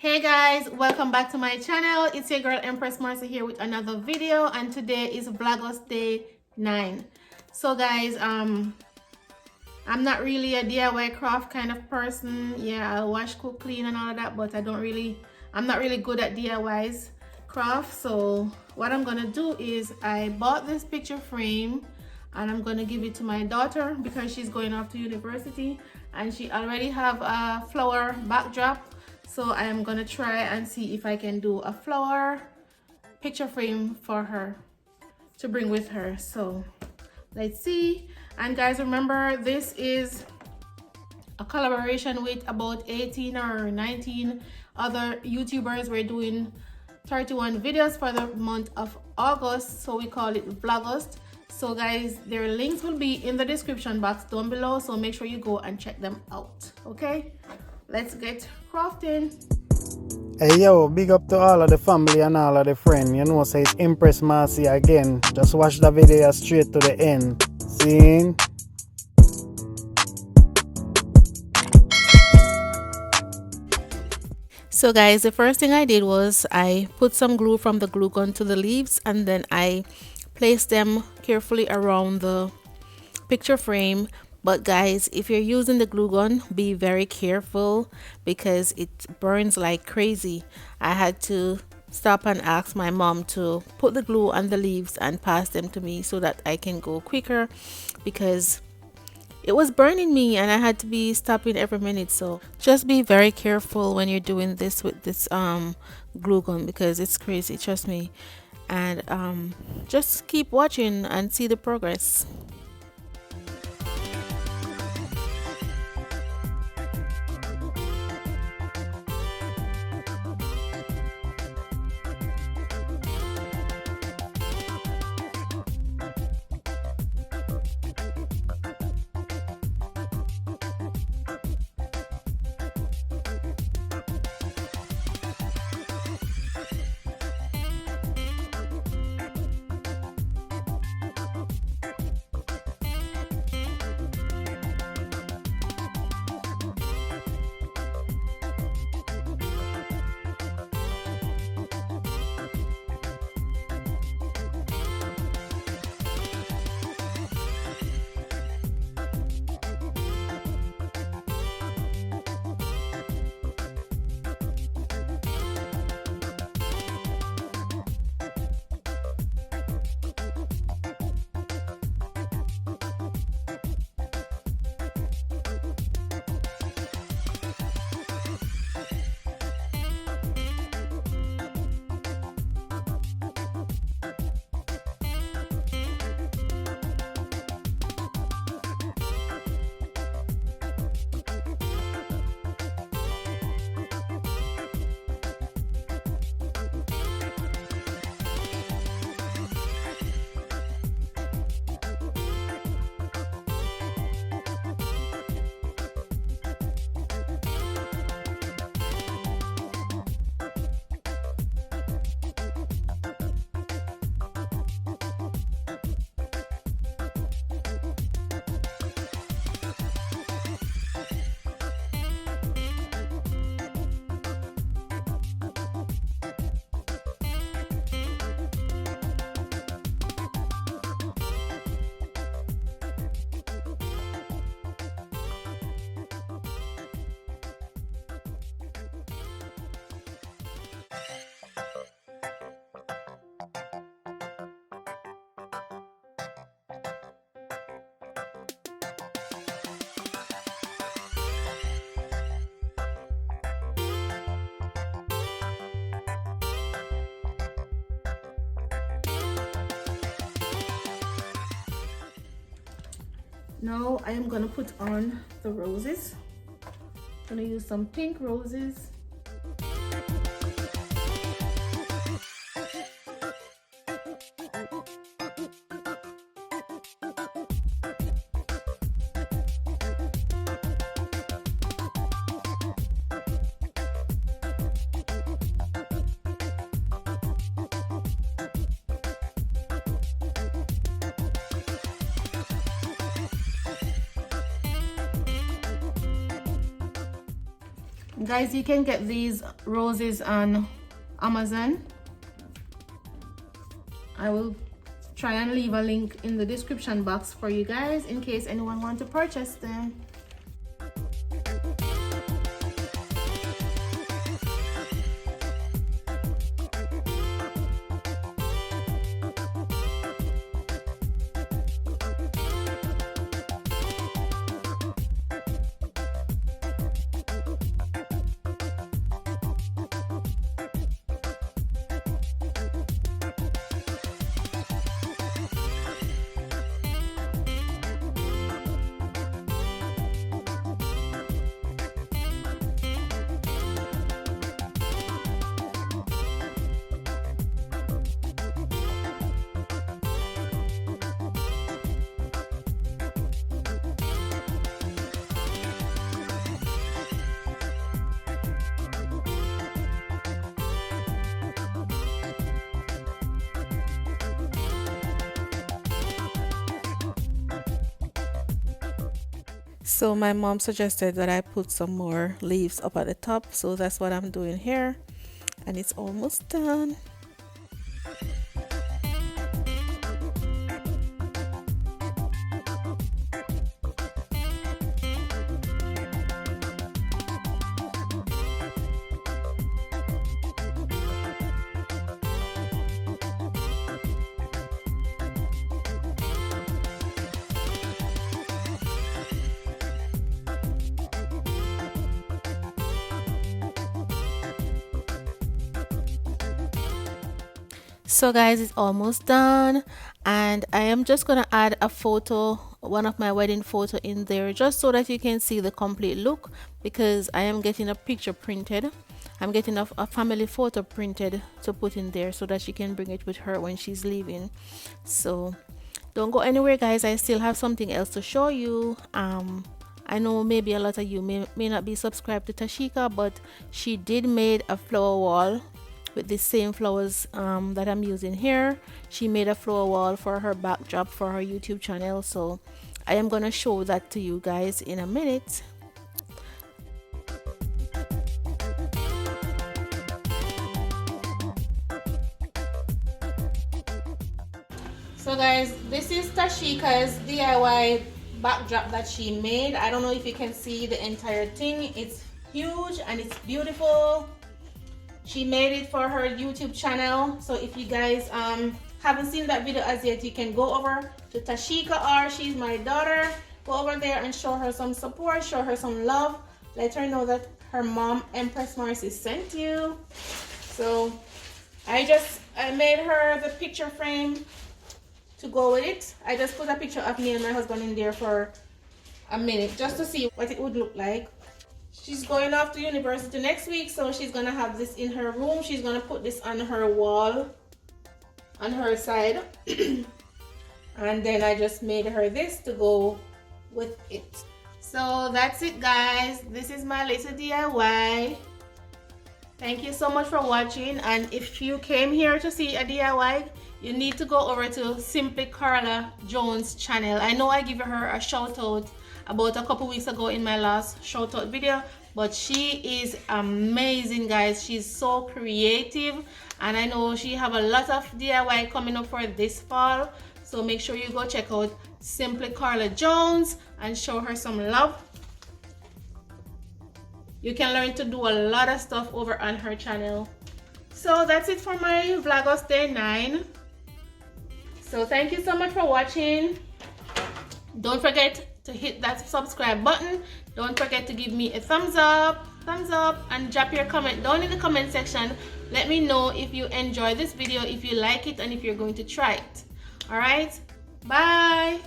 Hey guys, welcome back to my channel. It's your girl Empress Marcy here with another video, and today is vlogust day 9. So guys, I'm not really a DIY craft kind of person. Yeah, I'll wash, cook, clean and all of that, but I'm not really good at DIYs craft. So what I'm gonna do is I bought this picture frame and I'm gonna give it to my daughter because she's going off to university and she already have a flower backdrop. So I am gonna try and see if I can do a flower picture frame for her to bring with her. So let's see. And guys, remember this is a collaboration with about 18 or 19 other YouTubers. We're doing 31 videos for the month of August, so we call it vlogust. So guys, their links will be in the description box down below, so make sure you go and check them out. Okay, let's get crafting. Hey yo, big up to all of the family and all of the friends. You know, say it's Empress Marcy again. Just watch the video straight to the end. See? So guys, the first thing I did was I put some glue from the glue gun to the leaves, and then I placed them carefully around the picture frame. But guys, if you're using the glue gun, be very careful because it burns like crazy. I had to stop and ask my mom to put the glue on the leaves and pass them to me so that I can go quicker, because it was burning me and I had to be stopping every minute. So just be very careful when you're doing this with this glue gun, because it's crazy, trust me. And just keep watching and see the progress. Now I am gonna put on the roses. I'm gonna use some pink roses. Guys, you can get these roses on Amazon. I will try and leave a link in the description box for you guys in case anyone wants to purchase them. So my mom suggested that I put some more leaves up at the top, so that's what I'm doing here, and it's almost done. So guys, it's almost done, and I am just gonna add a photo, one of my wedding photo in there, just so that you can see the complete look, because I am getting a picture printed. I'm getting a family photo printed to put in there so that she can bring it with her when she's leaving. So don't go anywhere, guys. I still have something else to show you. I know maybe a lot of you may not be subscribed to Tashika, but she did made a flower wall with the same flowers that I'm using here. She made a flower wall for her backdrop for her YouTube channel, so I am gonna show that to you guys in a minute. So guys, this is Tashika's DIY backdrop that she made. I don't know if you can see the entire thing. It's huge and it's beautiful. She made it for her YouTube channel, so if you guys haven't seen that video as yet, you can go over to Tashika, or she's my daughter. Go over there and show her some support, show her some love. Let her know that her mom, Empress Marcy, sent you. So I made her the picture frame to go with it. I just put a picture of me and my husband in there for a minute just to see what it would look like. She's going off to university next week, so she's gonna have this in her room. She's gonna put this on her wall on her side. And then I just made her this to go with it. So that's it, guys. This is my little DIY. Thank you so much for watching, and if you came here to see a DIY, you need to go over to Simply Carla Jones channel. I know I gave her a shout out about a couple weeks ago in my last shout out video, but she is amazing, guys. She's so creative, and I know she have a lot of DIY coming up for this fall, so make sure you go check out Simply Carla Jones and show her some love. You can learn to do a lot of stuff over on her channel. So that's it for my vlogust day 9. So thank you so much for watching. Don't forget to hit that subscribe button. Don't forget to give me a thumbs up, and drop your comment down in the comment section. Let me know if you enjoy this video, if you like it, and if you're going to try it. All right, bye.